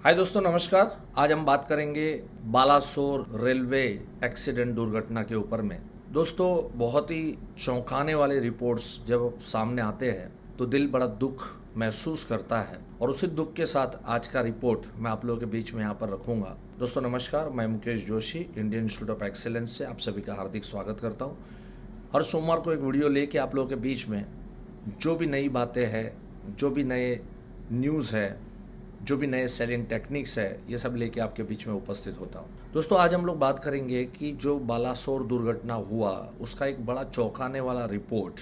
हाय दोस्तों, नमस्कार। आज हम बात करेंगे बालासोर रेलवे एक्सीडेंट दुर्घटना के ऊपर में। दोस्तों, बहुत ही चौंकाने वाले रिपोर्ट्स जब सामने आते हैं तो दिल बड़ा दुख महसूस करता है, और उसी दुख के साथ आज का रिपोर्ट मैं आप लोगों के बीच में यहाँ पर रखूंगा। दोस्तों नमस्कार, मैं Mukesh Joshi Indian institute of excellence से आप सभी का हार्दिक स्वागत करता हूँ। हर सोमवार को एक वीडियो लेके आप लोगों के बीच में जो भी नई बातें हैं, जो भी नए न्यूज़ है, जो भी नए सेलिंग टेक्निक्स है, ये सब लेके आपके बीच में उपस्थित होता हूँ। दोस्तों, आज हम लोग बात करेंगे कि जो बालासोर दुर्घटना हुआ उसका एक बड़ा चौंकाने वाला रिपोर्ट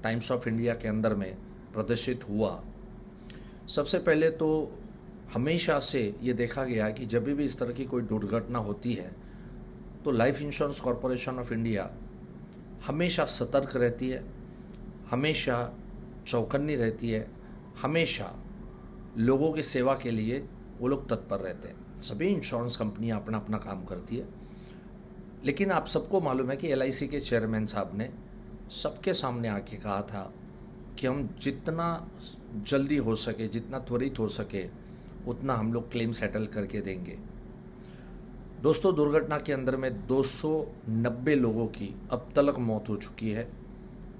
टाइम्स ऑफ इंडिया के अंदर में प्रदर्शित हुआ। सबसे पहले तो हमेशा से ये देखा गया कि जब भी इस तरह की कोई दुर्घटना होती है तो life insurance corporation of India हमेशा सतर्क रहती है, हमेशा चौकन्नी रहती है, हमेशा लोगों की सेवा के लिए वो लोग तत्पर रहते हैं। सभी इंश्योरेंस कंपनियां अपना अपना काम करती है, लेकिन आप सबको मालूम है कि एलआईसी के चेयरमैन साहब ने सबके सामने आके कहा था कि हम जितना जल्दी हो सके, जितना त्वरित हो सके, उतना हम लोग क्लेम सेटल करके देंगे। दोस्तों, दुर्घटना के अंदर में 290 लोगों की अब तक मौत हो चुकी है,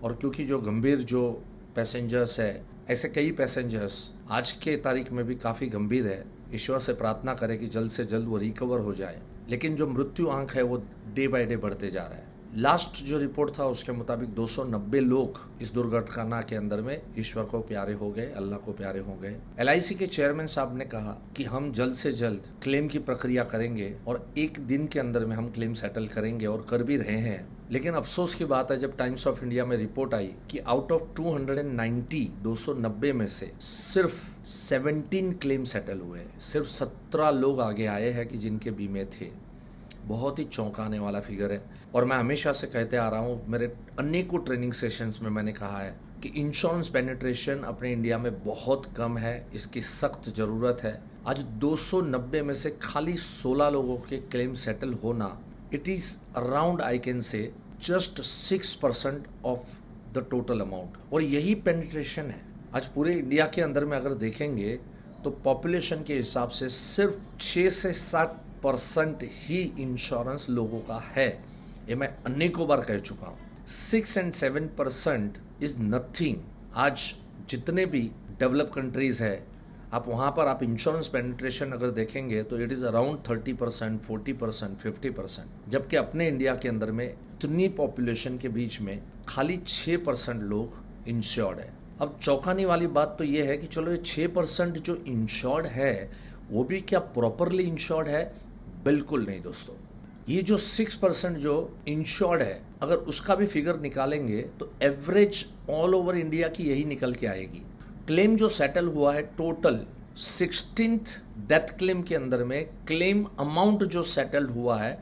और क्योंकि जो गंभीर जो पैसेंजर्स है, ऐसे कई पैसेंजर्स आज के तारीख में भी काफ़ी गंभीर है। ईश्वर से प्रार्थना करें कि जल्द से जल्द वो रिकवर हो जाए, लेकिन जो मृत्यु आंक है वो डे बाय डे बढ़ते जा रहा है। लास्ट जो रिपोर्ट था उसके मुताबिक 290 लोग इस दुर्घटना के अंदर में ईश्वर को प्यारे हो गए, अल्लाह को प्यारे हो गए। एलआईसी के चेयरमैन साहब ने कहा कि हम जल्द से जल्द क्लेम की प्रक्रिया करेंगे और एक दिन के अंदर में हम क्लेम सेटल करेंगे, और कर भी रहे हैं। लेकिन अफसोस की बात है, जब टाइम्स ऑफ इंडिया में रिपोर्ट आई कि आउट ऑफ 290 में से सिर्फ 17 क्लेम सेटल हुए, सिर्फ 17 लोग आगे आए हैं कि जिनके बीमे थे। बहुत ही चौंकाने वाला फिगर है। और मैं हमेशा से कहते आ रहा हूँ, मेरे अनेकों ट्रेनिंग सेशंस में मैंने कहा है कि इंश्योरेंस पेनिट्रेशन अपने इंडिया में बहुत कम है, इसकी सख्त ज़रूरत है। आज 290 में से खाली 16 लोगों के क्लेम सेटल होना, it is around, I can say, just 6% of the total amount. और यही पेनिट्रेशन है। आज पूरे इंडिया के अंदर में अगर देखेंगे तो पॉपुलेशन के हिसाब से सिर्फ 6 से 7% ही इंश्योरेंस लोगों का है। ये मैं अनेकों बार कह चुका हूँ। 6 and 7% इज नथिंग। आज जितने भी डेवलप कंट्रीज है, आप वहाँ पर आप इंश्योरेंस पेनिट्रेशन अगर देखेंगे तो इट इज़ अराउंड 30%, 40%, 50%, जबकि अपने इंडिया के अंदर में इतनी पॉपुलेशन के बीच में खाली 6% लोग इंश्योर्ड है। अब चौंकाने वाली बात तो ये है कि चलो, ये 6% जो इंश्योर्ड है वो भी क्या प्रॉपरली इंश्योर्ड है? बिल्कुल नहीं दोस्तों। ये जो 6% जो इंश्योर्ड है, अगर उसका भी फिगर निकालेंगे तो एवरेज ऑल ओवर इंडिया की यही निकल के आएगी। क्लेम जो सेटल हुआ है टोटल 16th डेथ क्लेम के अंदर में, क्लेम अमाउंट जो सेटल हुआ है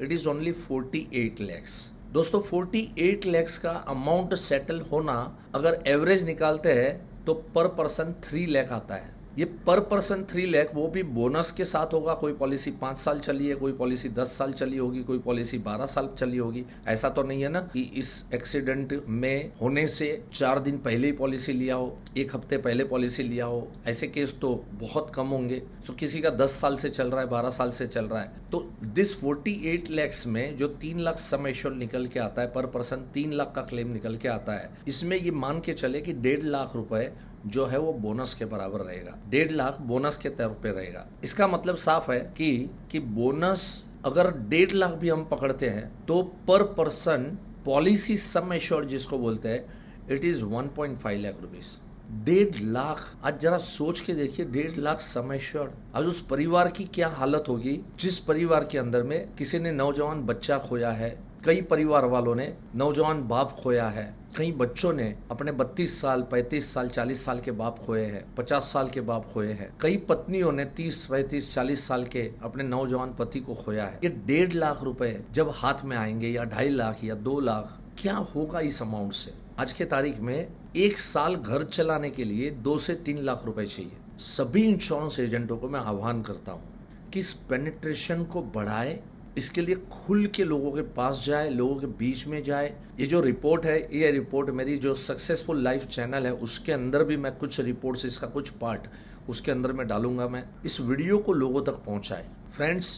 इट इज ओनली 48 लैक्स। दोस्तों, 48 लैक्स का अमाउंट सेटल होना अगर एवरेज निकालते हैं तो पर पर्सन 3 लाख आता है। ये पर पर्सन 3 लाख वो भी बोनस के साथ होगा। कोई पॉलिसी 5 साल चली है, कोई पॉलिसी 10 साल चली होगी, कोई पॉलिसी 12 साल चली होगी। ऐसा तो नहीं है ना कि इस एक्सीडेंट में होने से 4 दिन पहले ही पॉलिसी लिया हो, 1 हफ्ते पहले पॉलिसी लिया हो। ऐसे केस तो बहुत कम होंगे। तो किसी का 10 साल से चल रहा है, 12 साल से चल रहा है, तो दिस 48 लैक्स में जो 3 लाख सम एश्योर्ड निकल के आता है, पर पर्सन 3 लाख का क्लेम निकल के आता है, इसमें ये मान के चले कि 1.5 लाख रुपए जो है वो बोनस के बराबर रहेगा। 1.5 लाख बोनस के तौर पे रहेगा। इसका मतलब साफ है कि बोनस अगर 1.5 लाख भी हम पकड़ते हैं तो पर पर्सन पॉलिसी सम एश्योर्ड जिसको बोलते हैं, it is 1.5 lakh rupees. 1.5 lakh, आज जरा सोच के देखिए, 1.5 लाख सम एश्योर्ड। आज उस परिवार की क्या हालत होगी जिस परिवार के अंदर में किसी ने नौजवान बच्चा खोया है, कई परिवार वालों ने नौजवान बाप खोया है, कई बच्चों ने अपने 32 साल, 35 साल, 40 साल के बाप खोए हैं, 50 साल के बाप खोए हैं, कई पत्नियों ने 30, 35, 40 साल के अपने नौजवान पति को खोया है। ये 1.5 लाख रुपए जब हाथ में आएंगे, या 2.5 लाख या 2 लाख, क्या होगा इस अमाउंट से? आज के तारीख में 1 साल घर चलाने के लिए 2 से 3 लाख रुपए चाहिए। सभी इंश्योरेंस एजेंटों को मैं आह्वान करता हूँ कि इस पेनिट्रेशन को बढ़ाए, इसके लिए खुल के लोगों के पास जाए, लोगों के बीच में जाए। ये जो रिपोर्ट है, ये रिपोर्ट मेरी जो सक्सेसफुल लाइफ चैनल है उसके अंदर भी मैं कुछ रिपोर्ट्स, इसका कुछ पार्ट उसके अंदर मैं डालूंगा। मैं इस वीडियो को लोगों तक पहुंचाए। फ्रेंड्स,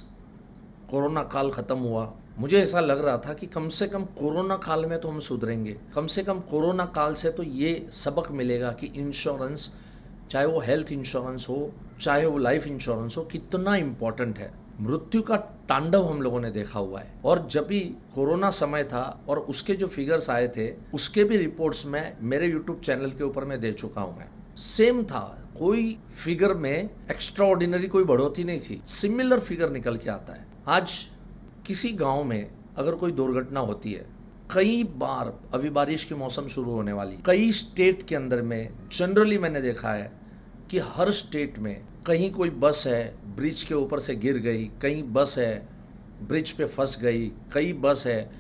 कोरोना काल खत्म हुआ, मुझे ऐसा लग रहा था कि कम से कम कोरोना काल में तो हम सुधरेंगे। कम से कम कोरोना काल से तो ये सबक मिलेगा कि इंश्योरेंस, चाहे वो हेल्थ इंश्योरेंस हो, चाहे वो लाइफ इंश्योरेंस हो, कितना इंपॉर्टेंट है। मृत्यु का तांडव हम लोगों ने देखा हुआ है, और जब भी कोरोना समय था और उसके जो फिगर्स आए थे उसके भी रिपोर्ट्स में मेरे यूट्यूब चैनल के ऊपर मैं दे चुका हूं। मैं सेम था, कोई फिगर में एक्स्ट्रा ऑर्डिनरी कोई बढ़ोतरी नहीं थी, सिमिलर फिगर निकल के आता है। आज किसी गांव में अगर कोई दुर्घटना होती है, कई बार, अभी बारिश के मौसम शुरू होने वाली, कई स्टेट के अंदर में जनरली मैंने देखा है कि हर स्टेट में कहीं कोई बस है ब्रिज के ऊपर से गिर गई, कहीं बस है ब्रिज पे फंस गई, कई बस है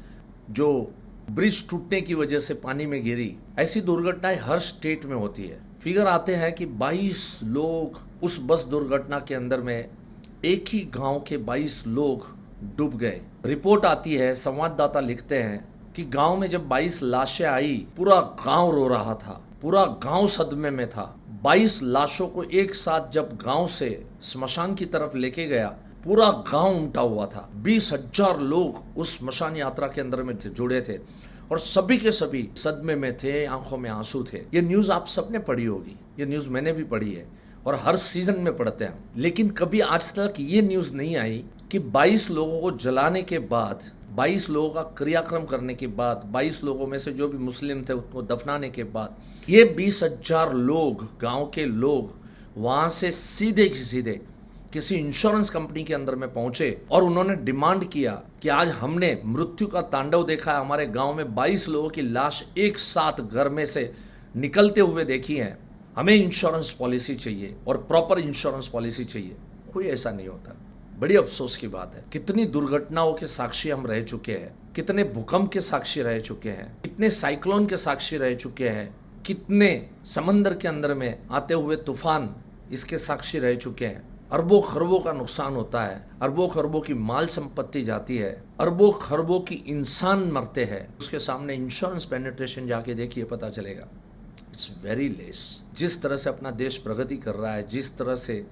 जो ब्रिज टूटने की वजह से पानी में गिरी। ऐसी दुर्घटनाएं हर स्टेट में होती है। फिगर आते हैं कि 22 लोग उस बस दुर्घटना के अंदर में, एक ही गांव के 22 लोग डूब गए। रिपोर्ट आती है, संवाददाता लिखते हैं कि गांव में जब 22 लाशें आई, पूरा गांव रो रहा था, पूरा गांव सदमे में था। 22 लाशों को एक साथ जब गांव से स्मशान की तरफ लेके गया, पूरा गांव उमटा हुआ था। 20,000 लोग उस स्मशान यात्रा के अंदर में जुड़े थे और सभी के सभी सदमे में थे, आंखों में आंसू थे। ये न्यूज आप सबने पढ़ी होगी, ये न्यूज मैंने भी पढ़ी है और हर सीजन में पढ़ते हैं। लेकिन कभी आज तक ये न्यूज नहीं आई कि 22 लोगों को जलाने के बाद, 22 लोगों का क्रियाक्रम करने के बाद, 22 लोगों में से जो भी मुस्लिम थे उनको दफनाने के बाद, ये 20,000 लोग, गांव के लोग वहां से सीधे किसी इंश्योरेंस कंपनी के अंदर में पहुंचे और उन्होंने डिमांड किया कि आज हमने मृत्यु का तांडव देखा है, हमारे गांव में 22 लोगों की लाश एक साथ घर में से निकलते हुए देखी है, हमें इंश्योरेंस पॉलिसी चाहिए और प्रॉपर इंश्योरेंस पॉलिसी चाहिए। कोई ऐसा नहीं होता। बड़ी अफसोस की बात है। कितनी दुर्घटनाओं के साक्षी हम रह चुके हैं, कितने भूकंप के साक्षी रह चुके हैं, कितने साइक्लोन के साक्षी रह चुके हैं, कितने समंदर के अंदर में आते हुए तूफान इसके साक्षी रह चुके हैं। अरबों खरबों का नुकसान होता है, अरबों खरबों की माल संपत्ति जाती है, अरबों खरबों की इंसान मरते हैं। उसके सामने इंश्योरेंस पेनिट्रेशन जाके देखिए, पता चलेगा इट्स वेरी लेस। जिस तरह से अपना देश प्रगति कर रहा है, जिस तरह से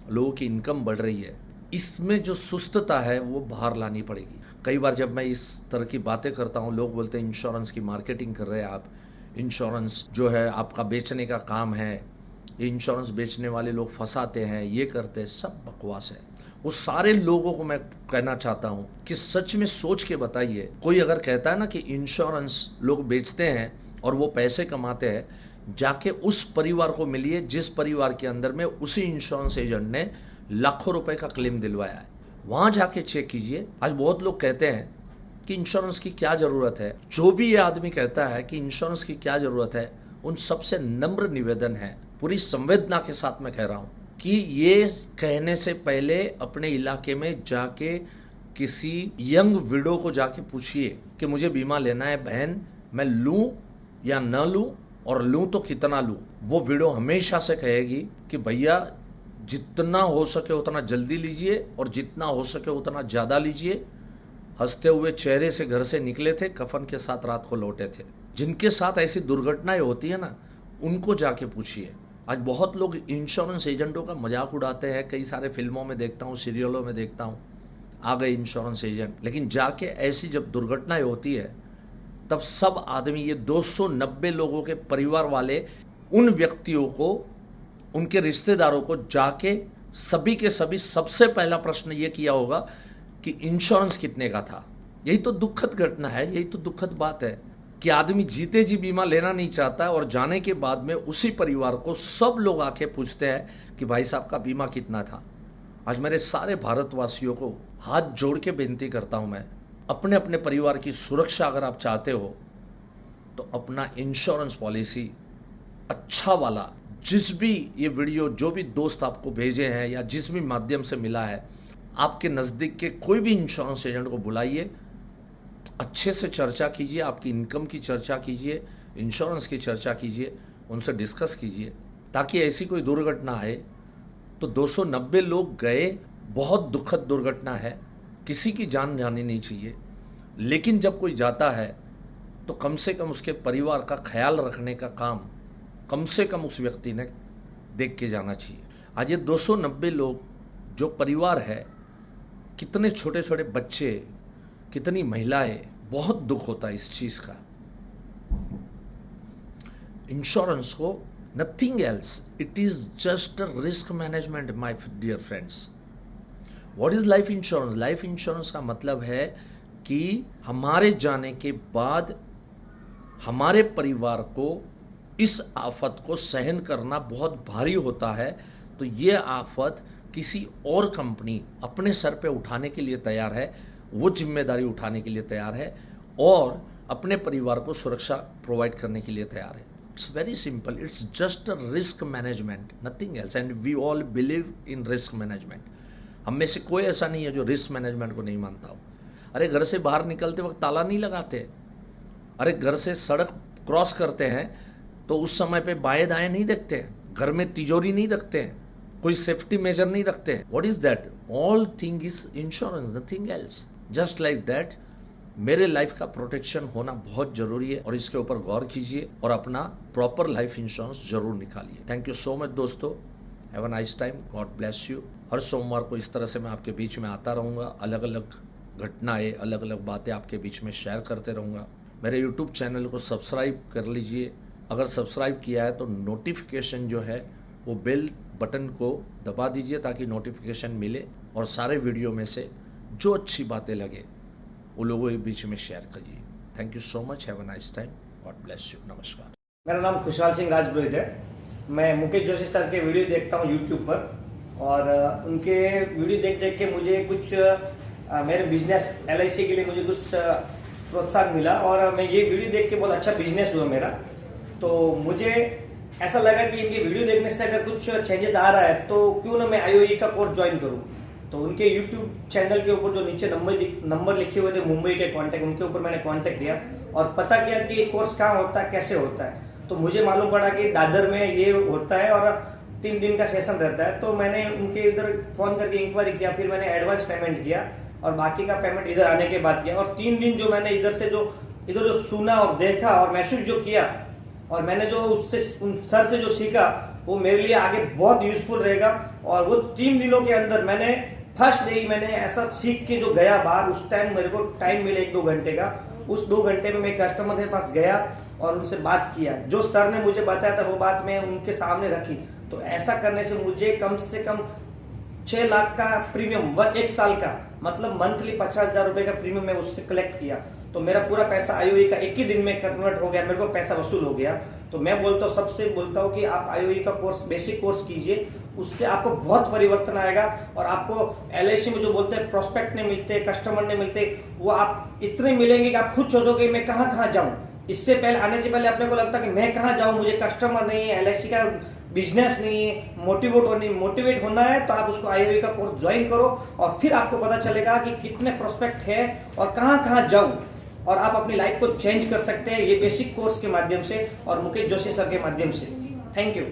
लोगों की इनकम बढ़ रही है, इसमें जो सुस्तता है वो बाहर लानी पड़ेगी। कई बार जब मैं इस तरह की बातें करता हूँ, लोग बोलते हैं इंश्योरेंस की मार्केटिंग कर रहे हैं आप, इंश्योरेंस जो है आपका बेचने का काम है, ये इंश्योरेंस बेचने वाले लोग फंसाते हैं, ये करते हैं। सब बकवास है। वो सारे लोगों को मैं कहना चाहता हूँ कि सच में सोच के बताइए। कोई अगर कहता है ना कि इंश्योरेंस लोग बेचते हैं और वो पैसे कमाते हैं, जाके उस परिवार को मिलिए जिस परिवार के अंदर में उसी इंश्योरेंस एजेंट ने लाखों रुपए का क्लेम दिलवाया है। वहां जाके चेक कीजिए। आज बहुत लोग कहते हैं कि इंश्योरेंस की क्या जरूरत है। जो भी ये आदमी कहता है कि इंश्योरेंस की क्या जरूरत है, उन सबसे नम्र निवेदन है, पूरी संवेदना के साथ मैं कह रहा हूं कि ये कहने से पहले अपने इलाके में जाके किसी यंग विडो को जाके पूछिए कि मुझे बीमा लेना है बहन, मैं लूं या न लूं, और लूं तो कितना लूं। वो विडो हमेशा से कहेगी कि भैया जितना हो सके उतना जल्दी लीजिए और जितना हो सके उतना ज़्यादा लीजिए। हंसते हुए चेहरे से घर से निकले थे, कफन के साथ रात को लौटे थे। जिनके साथ ऐसी दुर्घटनाएं होती है ना, उनको जाके पूछिए। आज बहुत लोग इंश्योरेंस एजेंटों का मजाक उड़ाते हैं, कई सारे फिल्मों में देखता हूँ, सीरियलों में देखता हूँ, आ गए इंश्योरेंस एजेंट। लेकिन जाके ऐसी जब दुर्घटनाएं होती है तब सब आदमी, ये 290 लोगों के परिवार वाले, उन व्यक्तियों को, उनके रिश्तेदारों को जाके सभी के सभी सबसे पहला प्रश्न ये किया होगा कि इंश्योरेंस कितने का था। यही तो दुखद घटना है, यही तो दुखद बात है कि आदमी जीते जी बीमा लेना नहीं चाहता है और जाने के बाद में उसी परिवार को सब लोग आके पूछते हैं कि भाई साहब का बीमा कितना था। आज मेरे सारे भारतवासियों को हाथ जोड़ के बेनती करता हूं मैं, अपने अपने परिवार की सुरक्षा अगर आप चाहते हो तो अपना इंश्योरेंस पॉलिसी अच्छा वाला, जिस भी ये वीडियो जो भी दोस्त आपको भेजे हैं या जिस भी माध्यम से मिला है, आपके नज़दीक के कोई भी इंश्योरेंस एजेंट को बुलाइए, अच्छे से चर्चा कीजिए, आपकी इनकम की चर्चा कीजिए, इंश्योरेंस की चर्चा कीजिए, उनसे डिस्कस कीजिए, ताकि ऐसी कोई दुर्घटना आए तो 290 लोग गए, बहुत दुखद दुर्घटना है, किसी की जान जानी नहीं चाहिए, लेकिन जब कोई जाता है तो कम से कम उसके परिवार का ख्याल रखने का काम कम से कम उस व्यक्ति ने देख के जाना चाहिए। आज ये 290 लोग जो परिवार है, कितने छोटे छोटे बच्चे, कितनी महिलाएं, बहुत दुख होता है इस चीज़ का। इंश्योरेंस को nothing else, it is just a risk management my dear friends. What is life insurance? Life insurance का मतलब है कि हमारे जाने के बाद हमारे परिवार को इस आफत को सहन करना बहुत भारी होता है, तो ये आफत किसी और कंपनी अपने सर पे उठाने के लिए तैयार है, वो जिम्मेदारी उठाने के लिए तैयार है और अपने परिवार को सुरक्षा प्रोवाइड करने के लिए तैयार है। It's very simple, it's just a risk management, nothing else, and we all believe in risk management. हम में से कोई ऐसा नहीं है जो रिस्क मैनेजमेंट को नहीं मानता हो। अरे घर से बाहर निकलते वक्त ताला नहीं लगाते, अरे घर से सड़क क्रॉस करते हैं तो उस समय पे बाएं दाएं नहीं देखते हैं, घर में तिजोरी नहीं रखते हैं, कोई सेफ्टी मेजर नहीं रखते हैं। What is that? All thing is insurance, nothing else. Just like that मेरे लाइफ का प्रोटेक्शन होना बहुत जरूरी है और इसके ऊपर गौर कीजिए और अपना प्रॉपर लाइफ इंश्योरेंस जरूर निकालिए। थैंक यू सो मच दोस्तों, have a nice time, God bless you. हर सोमवार को इस तरह से मैं आपके बीच में आता रहूँगा, अलग अलग घटनाएं, अलग अलग बातें आपके बीच में शेयर करते रहूँगा। मेरे यूट्यूब चैनल को सब्सक्राइब कर लीजिए, अगर सब्सक्राइब किया है तो नोटिफिकेशन जो है वो बेल बटन को दबा दीजिए ताकि नोटिफिकेशन मिले और सारे वीडियो में से जो अच्छी बातें लगे वो लोगों के बीच में शेयर करिए। Thank you so much, have a nice time, God bless you, नमस्कार। मेरा नाम खुशहाल सिंह राजपुरोहित है। मैं मुकेश जोशी सर के वीडियो देखता हूँ यूट्यूब पर और उनके वीडियो देख देख के मुझे कुछ मेरे बिजनेस LIC के लिए मुझे कुछ प्रोत्साहन मिला और मैं ये वीडियो देख के बहुत अच्छा बिजनेस हुआ मेरा। तो मुझे ऐसा लगा कि इनके वीडियो देखने से अगर कुछ चेंजेस आ रहा है तो क्यों ना मैं IOE का कोर्स ज्वाइन करूं। तो उनके यूट्यूब चैनल के ऊपर जो नीचे नंबर लिखे हुए थे मुंबई के कांटेक्ट, उनके ऊपर मैंने कांटेक्ट किया और पता किया कि ये कोर्स कहाँ होता है, कैसे होता है। तो मुझे मालूम पड़ा कि दादर में ये होता है और 3 दिन का सेशन रहता है। तो मैंने उनके इधर फोन करके इंक्वायरी किया, फिर मैंने एडवांस पेमेंट किया और बाकी का पेमेंट इधर आने के बाद किया। और 3 दिन जो मैंने इधर जो सुना और देखा और महसूस जो किया और मैंने जो उससे उन सर से जो सीखा वो मेरे लिए आगे बहुत यूजफुल रहेगा। और वो 3 दिनों के अंदर मैंने फर्स्ट डे ही मैंने ऐसा सीख के जो गया बाहर, उस टाइम मेरे को टाइम मिले 1-2 घंटे का, उस 2 घंटे में मैं कस्टमर के पास गया और उनसे बात किया। जो सर ने मुझे बताया था वो बात मैं उनके सामने रखी। तो ऐसा करने से मुझे कम से कम 6 लाख का प्रीमियम 1 साल का, मतलब मंथली 50,000 रुपए का प्रीमियम मैं उससे कलेक्ट किया। तो मेरा पूरा पैसा IOE का 1 ही दिन में कन्वर्ट हो गया, मेरे को पैसा वसूल हो गया। तो मैं बोलता हूँ, सबसे बोलता हूँ कि आप IOE का कोर्स, बेसिक कोर्स कीजिए, उससे आपको बहुत परिवर्तन आएगा। और आपको LIC में जो बोलते हैं प्रोस्पेक्ट नहीं मिलते, कस्टमर नहीं मिलते, वो आप इतने मिलेंगे कि आप खुद सोचोगे मैं कहाँ कहाँ जाऊँ। इससे पहले, आने से पहले अपने को लगता कि मैं कहाँ जाऊँ, मुझे कस्टमर नहीं है, LIC का बिजनेस नहीं है, मोटिवेट होना है। तो आप उसको IOE का कोर्स ज्वाइन करो और फिर आपको पता चलेगा कि कितने प्रोस्पेक्ट है और कहाँ कहाँ जाऊँ और आप अपनी लाइफ को चेंज कर सकते हैं ये बेसिक कोर्स के माध्यम से और मुकेश जोशी सर के माध्यम से। Thank you.